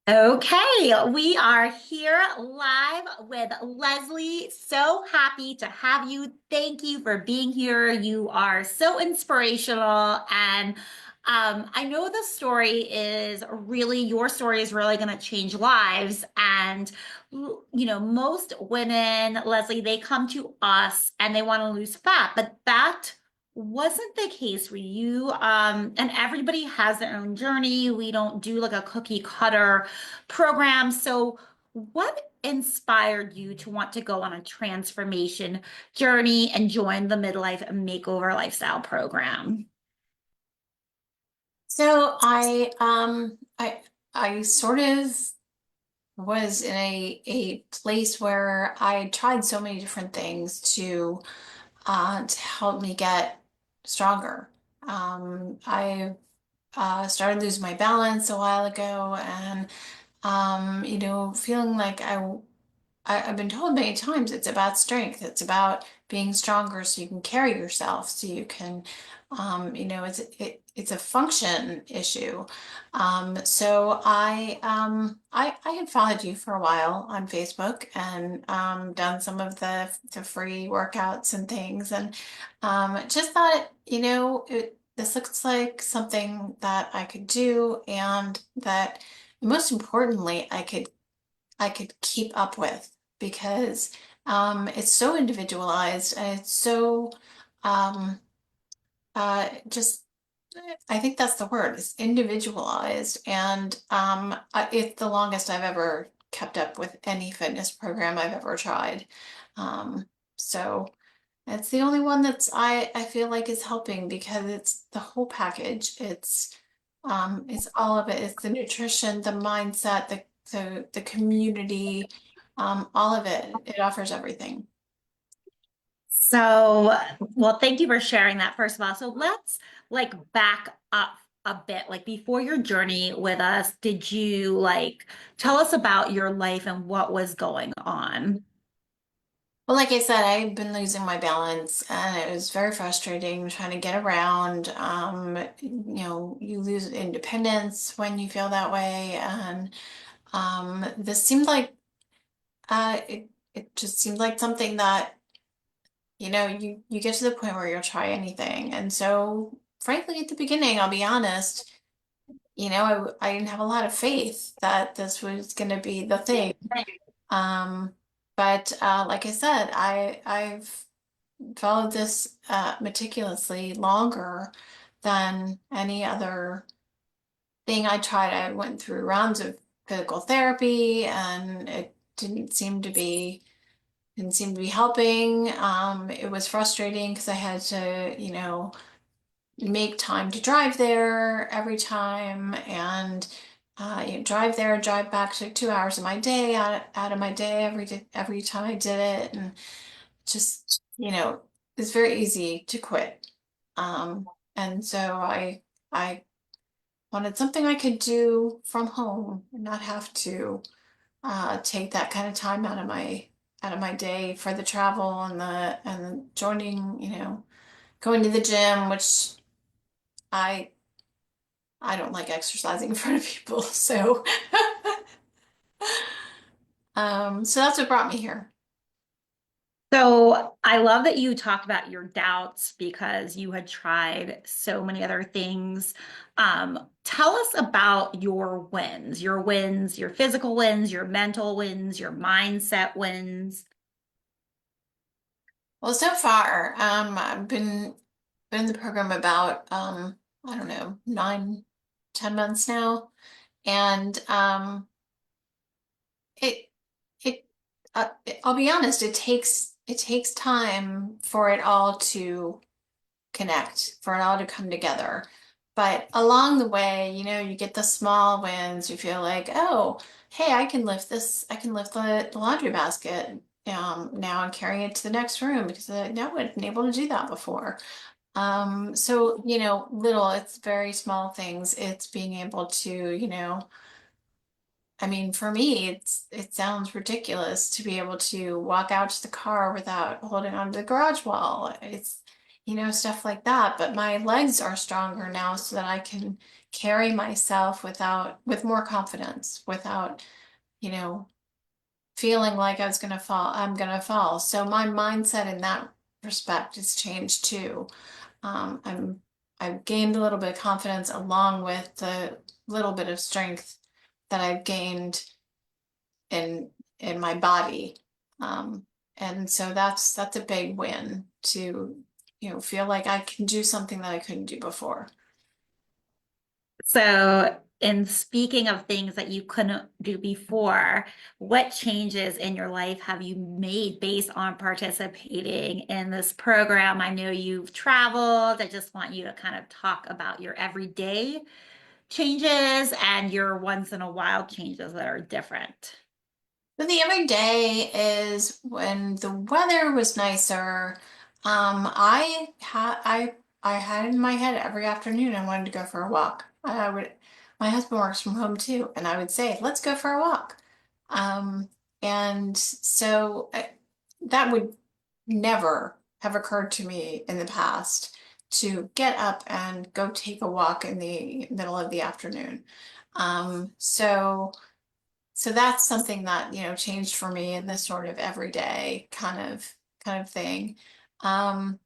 Okay, we are here live with Leslie. So happy to have you. Thank you for being here. You are so inspirational. And I know the story is really, your story is really going to change lives. And, most women, Leslie, they come to us and they want to lose fat, but that wasn't the case for you. And everybody has their own journey. We don't do like a cookie cutter program. So, what inspired you to want to go on a transformation journey and join the midlife makeover lifestyle program? So I sort of was in a place where I tried so many different things to help me get stronger. I started losing my balance a while ago, and feeling like I've been told many times it's about strength. It's about being stronger so you can carry yourself, so you can, it's a function issue. So I had followed you for a while on Facebook and done some of the free workouts and things, and just thought, this looks like something that I could do, and that most importantly, I could keep up with because it's so individualized and it's so um, just I think that's the word. It's individualized, and it's the longest I've ever kept up with any fitness program I've ever tried. Um, so it's the only one I feel like is helping because it's the whole package. It's all of it. It's the nutrition, the mindset, the community, all of it. It offers everything. So, well, thank you for sharing that first of all. So let's like back up a bit. Like before your journey with us, did you like tell us about your life and what was going on? Well, like I said, I've been losing my balance and it was very frustrating trying to get around. You lose independence when you feel that way. And this seemed like it just seemed like something that, you get to the point where you'll try anything. And so, frankly, at the beginning, I'll be honest, I didn't have a lot of faith that this was going to be the thing. Um, but like I said, I've followed this meticulously longer than any other thing I tried. I went through rounds of physical therapy, and it didn't seem to be helping. It was frustrating because I had to, make time to drive there every time, and drive there, drive back. So 2 hours of my day out of my day every time I did it, and just it's very easy to quit. And so I wanted something I could do from home and not have to take that kind of time out of my day for the travel and the joining, going to the gym, which I I don't like exercising in front of people. So that's what brought me here. So I love that you talked about your doubts because you had tried so many other things. Tell us about your wins, your physical wins, your mental wins, your mindset wins. Well, so far, I've been in the program about I don't know, 9, 10 months now, and it it, I'll be honest, it takes time for it all to connect, for it all to come together. But along the way, you get the small wins. You feel like, oh, hey, I can lift this, I can lift the laundry basket now and carry it to the next room because I never would have been able to do that before. So, it's very small things. It's being able to, I mean, for me, it sounds ridiculous to be able to walk out to the car without holding onto the garage wall. stuff like that. But my legs are stronger now so that I can carry myself with more confidence, without, you know, feeling like I'm gonna fall. So my mindset in that respect has changed too. I've gained a little bit of confidence along with the little bit of strength that I've gained in in my body. Um, and so that's a big win to, feel like I can do something that I couldn't do before. So, in speaking of things that you couldn't do before, what changes in your life have you made based on participating in this program? I know you've traveled. I just want you to kind of talk about your everyday changes and your once in a while changes that are different. But the everyday is when the weather was nicer. I had in my head every afternoon I wanted to go for a walk. My husband works from home too, and I would say, let's go for a walk. Um, and so that would never have occurred to me in the past, to get up and go take a walk in the middle of the afternoon. So that's something that, changed for me in this sort of everyday kind of thing. Um,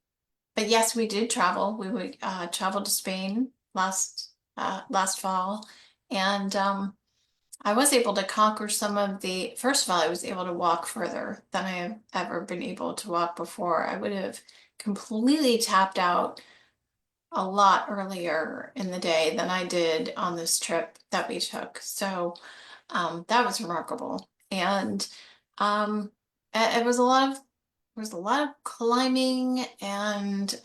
but yes, we did travel. We would travel to Spain last fall, and I was able to conquer some of the. First of all, I was able to walk further than I have ever been able to walk before. I would have completely tapped out a lot earlier in the day than I did on this trip that we took. So that was remarkable. And it was a lot of climbing and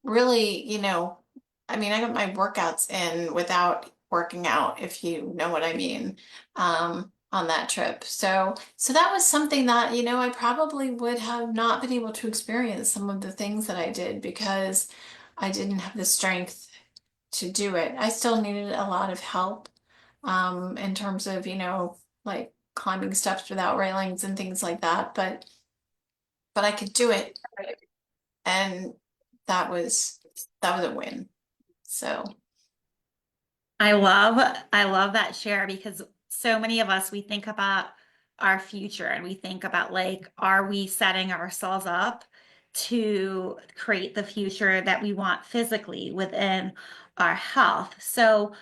really, I mean, I got my workouts in without working out, if you know what I mean, on that trip. So that was something that, I probably would have not been able to experience some of the things that I did because I didn't have the strength to do it. I still needed a lot of help, in terms of, like climbing steps without railings and things like that, but I could do it, and that was that was a win. So, I love that share because so many of us we think about our future and we think about like, are we setting ourselves up to create the future that we want physically within our health? So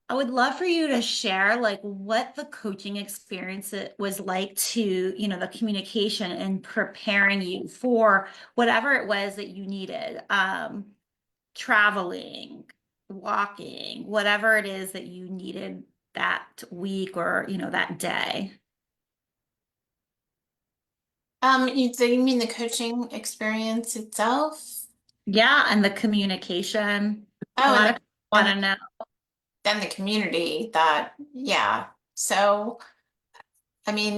I would love for you to share like what the coaching experience it was like to, the communication and preparing you for whatever it was that you needed. Traveling, walking, whatever it is that you needed that week or, that day. you mean the coaching experience itself? Yeah, and the communication. A Oh, lot of people want and to know. then the community that, yeah. So, I mean,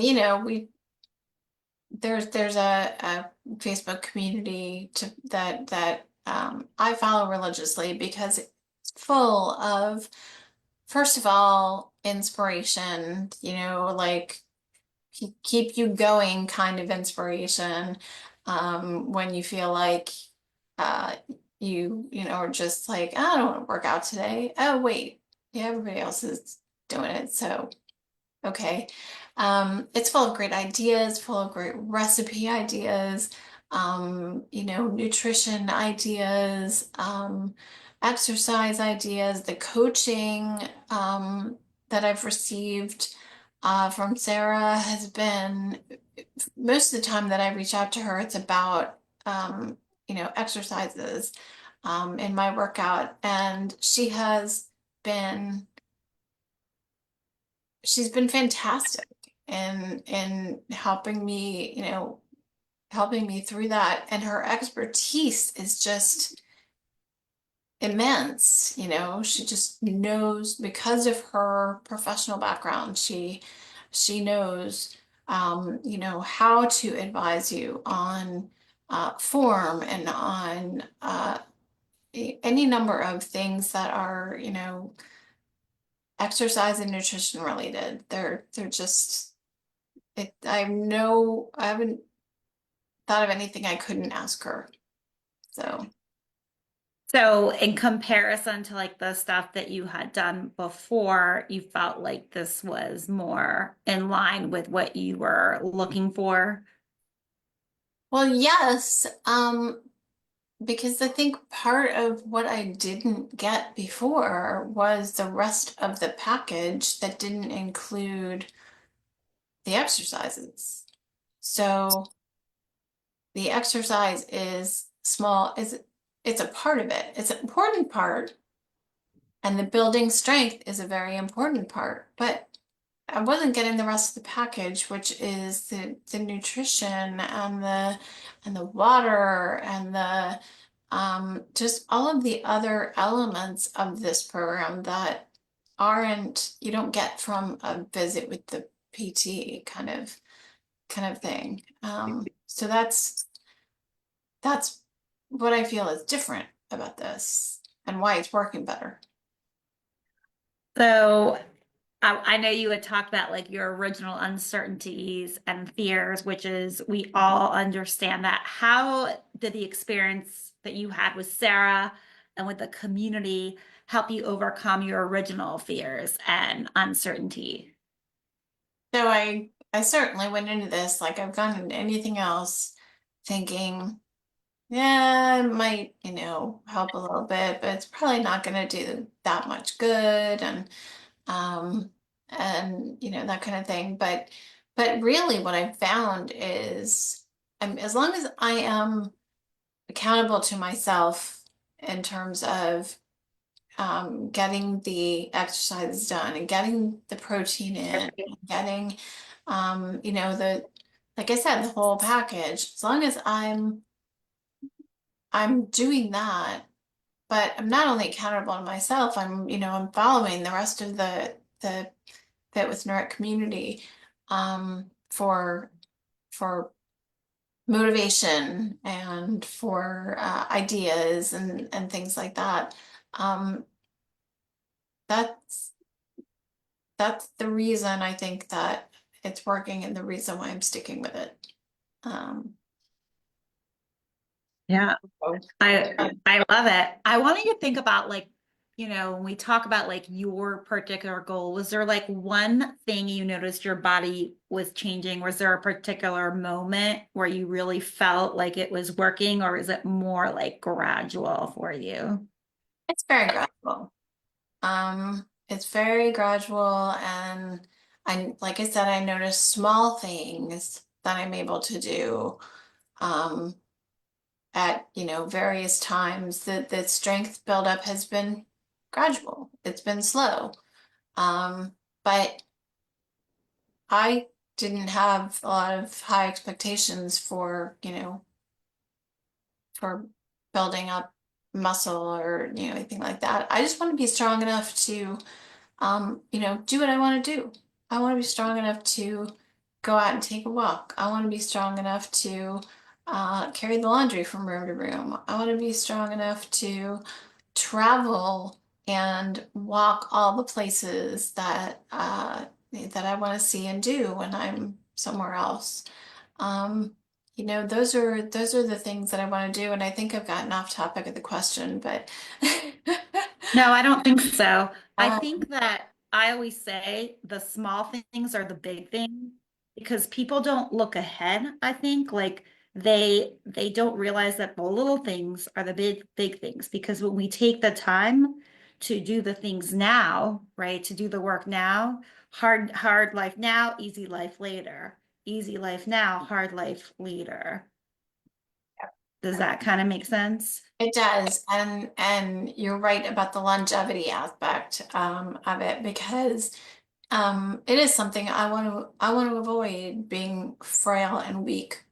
there's a Facebook community that I follow religiously because it's full of, first of all, inspiration, like keep you going kind of inspiration, when you feel like uh, are just like, "Oh, I don't want to work out today. Oh, wait, yeah, everybody else is doing it. So okay. It's full of great ideas, full of great recipe ideas, nutrition ideas, exercise ideas, the coaching that I've received from Sarah has been, most of the time that I reach out to her, it's about, exercises in my workout. And been she's been fantastic in helping me through that. And her expertise is just immense. She just knows, because of her professional background, she knows, how to advise you on form and on any number of things that are, exercise and nutrition related. They're just I haven't thought of anything I couldn't ask her. So, So in comparison to like the stuff that you had done before, you felt like this was more in line with what you were looking for. well, yes, because I think part of what I didn't get before was the rest of the package that didn't include the exercises. So the exercise is small, is it's a part of it. It's an important part, and the building strength is a very important part. But I wasn't getting the rest of the package, which is the nutrition and the water and the just all of the other elements of this program that aren't you don't get from a visit with the PT kind of thing. So that's what I feel is different about this and why it's working better. So I know you had talked about like your original uncertainties and fears, which is we all understand that. How did the experience that you had with Sarah and with the community help you overcome your original fears and uncertainty? So I certainly went into this like I've gone into anything else thinking, yeah, it might, help a little bit, but it's probably not going to do that much good um that kind of thing. But really what I found is as long as I am accountable to myself in terms of getting the exercises done and getting the protein in, getting, the, like I said, the whole package. As long as I'm doing that, but I'm not only accountable to myself, I'm following the rest of the Fit with Nirit community, for motivation and for ideas and things like that. Um, that's that's the reason I think that it's working and the reason why I'm sticking with it. Um, Yeah. so, I love it. I want you to think about like, when we talk about like your particular goal, was there like one thing you noticed your body was changing? Was there a particular moment where you really felt like it was working, or is it more like gradual for you? it's very gradual. It's very gradual, and like I said, I notice small things that I'm able to do um, at various times. The strength buildup has been gradual. It's been slow, um, but I didn't have a lot of high expectations for building up muscle or anything like that. I just want to be strong enough to do what I want to do. I want to be strong enough to go out and take a walk. I want to be strong enough to carry the laundry from room to room. I want to be strong enough to travel and walk all the places that I want to see and do when I'm somewhere else. Um, those are the things that I want to do, and I think I've gotten off topic of the question, but No, I don't think so. I um, think that I always say the small things are the big things because people don't look ahead, I think. Like they don't realize that the little things are the big things because when we take the time to do the things now, right? To do the work now, hard life now, easy life later. Easy life now, hard life later. Does that kind of make sense? it does, and you're right about the longevity aspect of it because it is something I want to avoid being frail and weak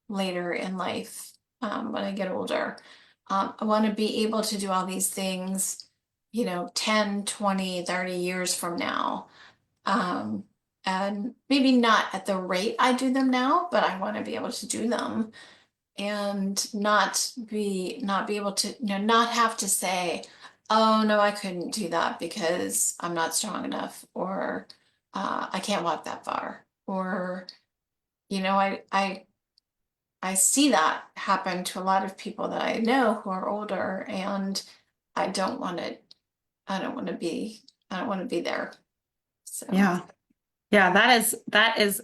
later in life when I get older. I want to be able to do all these things, 10, 20, 30 years from now. Um, and maybe not at the rate I do them now, but I want to be able to do them and not be able to, not have to say, oh no, I couldn't do that because I'm not strong enough, or I can't walk that far, or I I see that happen to a lot of people that I know who are older, and I don't want to, I don't want to be, I don't want to be there. So. Yeah. Yeah, that is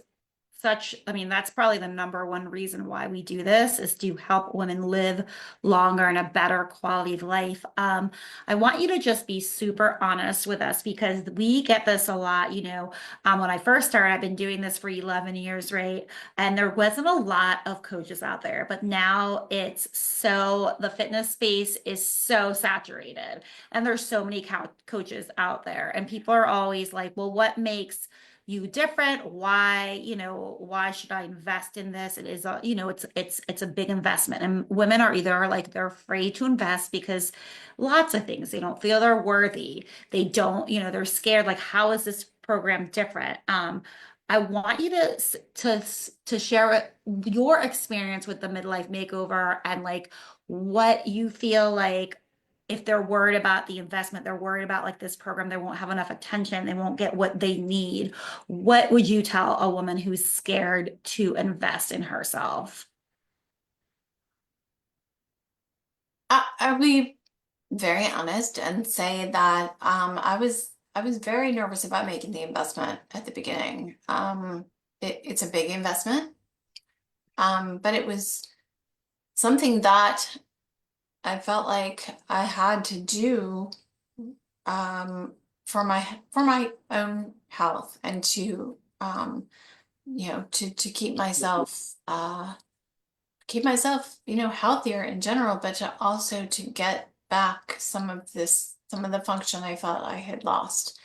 such, I mean, that's probably the number one reason why we do this is to help women live longer and a better quality of life. I want you to just be super honest with us because we get this a lot. When I first started, I've been doing this for 11 years, right? And there wasn't a lot of coaches out there, but now the fitness space is so saturated and there's so many coaches out there. And people are always like, well, what makes you different? Why should I invest in this? It is it's a big investment. And women are either like they're afraid to invest because lots of things. They don't feel they're worthy. They don't, they're scared, like, how is this program different? I want you to share your experience with the midlife makeover and like what you feel like if they're worried about the investment, they're worried about like this program, they won't have enough attention, they won't get what they need. What would you tell a woman who's scared to invest in herself? I'll be very honest and say that I was very nervous about making the investment at the beginning. It's a big investment, but it was something that I felt like I had to do um, for my own health and to to keep myself, healthier in general, but to also to get back some of the function I felt I had lost.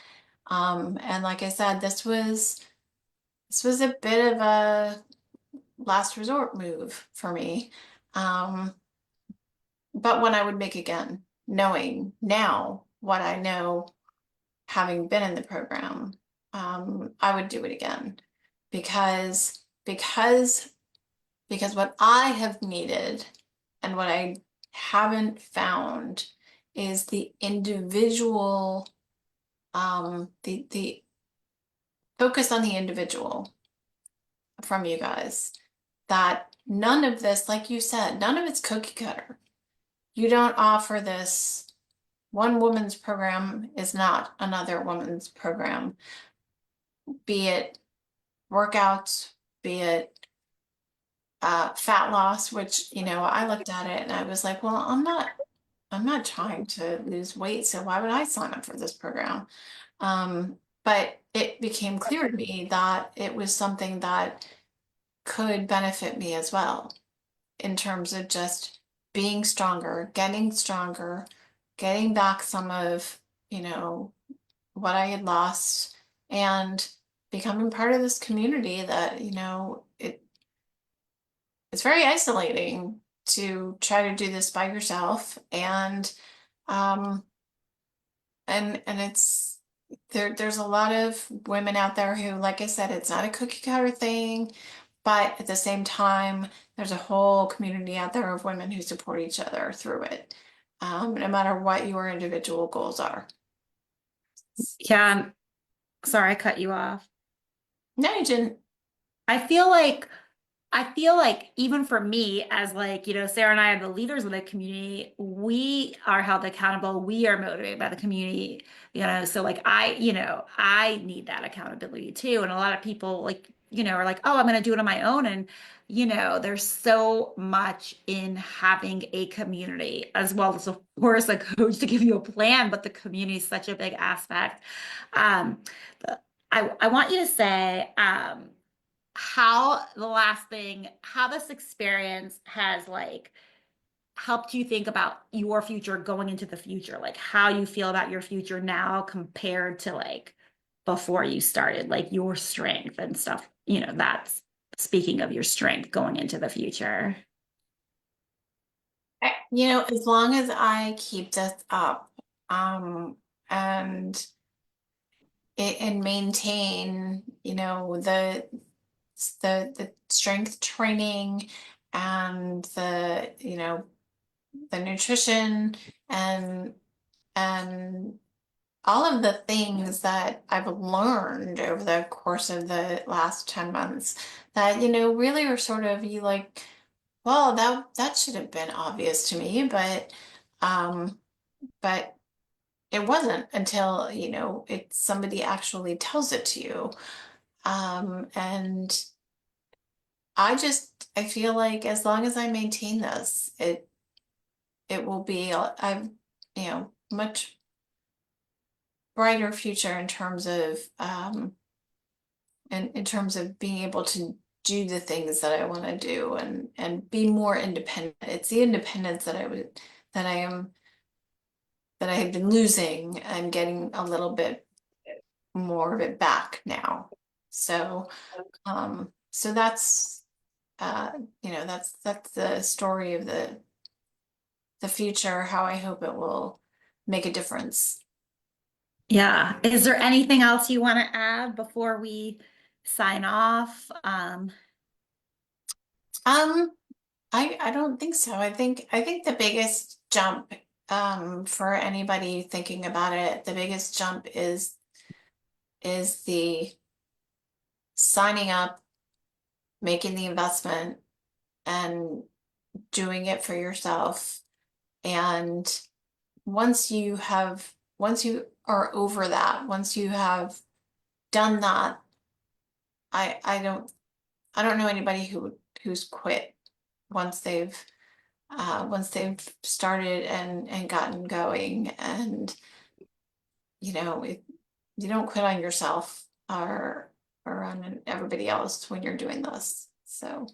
And like I said, this was a bit of a last resort move for me. Um, but one I would make again, knowing now what I know, having been in the program, I would do it again because because what I have needed and what I haven't found is the individual, the focus on the individual from you guys. That none of this, like you said, none of it's cookie cutter. You don't offer this. One woman's program is not another woman's program, be it workouts, be it fat loss, which, I looked at it and I was like, well, I'm not trying to lose weight, so why would I sign up for this program? But it became clear to me that it was something that could benefit me as well in terms of just being stronger, getting back some of, what I had lost and becoming part of this community that, it's very isolating to try to do this by yourself um and it's there's a lot of women out there who, like I said, it's not a cookie cutter thing, but at the same time there's a whole community out there of women who support each other through it, no matter what your individual goals are. Yeah, sorry, I cut you off. No, you didn't. I feel like I feel like even for me, as like, Sarah and I are the leaders of the community, we are held accountable. We are motivated by the community, so like I need that accountability too. And a lot of people like, are like, oh, I'm going to do it on my own. And, there's so much in having a community as well as, of course, a coach to give you a plan, but the community is such a big aspect. Um, I want you to say, how this experience has like helped you think about your future going into the future, like how you feel about your future now compared to like before you started, like your strength and stuff, that's speaking of your strength going into the future. As long as I keep this up, and and maintain, the strength training and the nutrition and and all of the things that I've learned over the course of the last 10 months that, really are sort of you like Well, that should have been obvious to me, um, but it wasn't until, somebody actually tells it to you. And I feel like as long as I maintain this, it will be, I've, much brighter future in terms of, in terms of being able to do the things that I want to do and be more independent. It's the independence that I am, that I have been losing. I'm getting a little bit more of it back now. So, so uh, that's the story of the future, how I hope it will make a difference. Yeah. Is there anything else you want to add before we sign off? Um, I don't think so. I think the biggest jump, for anybody thinking about it, the biggest jump is the signing up, making the investment, and doing it for yourself. And once you are over that, once you have done that, I don't know anybody who's quit once once they've started and gotten going. And it, you don't quit on yourself or on everybody else when you're doing this. So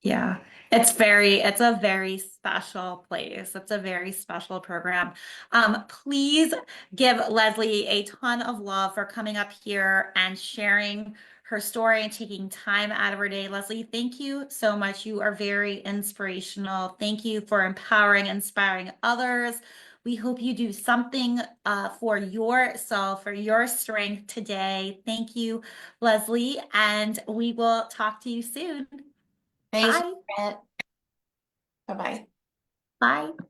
Yeah, it's a very special place. It's a very special program. Please give Leslie a ton of love for coming up here and sharing her story and taking time out of her day. Leslie, thank you so much. You are very inspirational. Thank you for empowering, inspiring others. We hope you do something for yourself, for your strength today. Thank you, Leslie, and we will talk to you soon. thank you, Bye. Brett. Bye bye. Bye.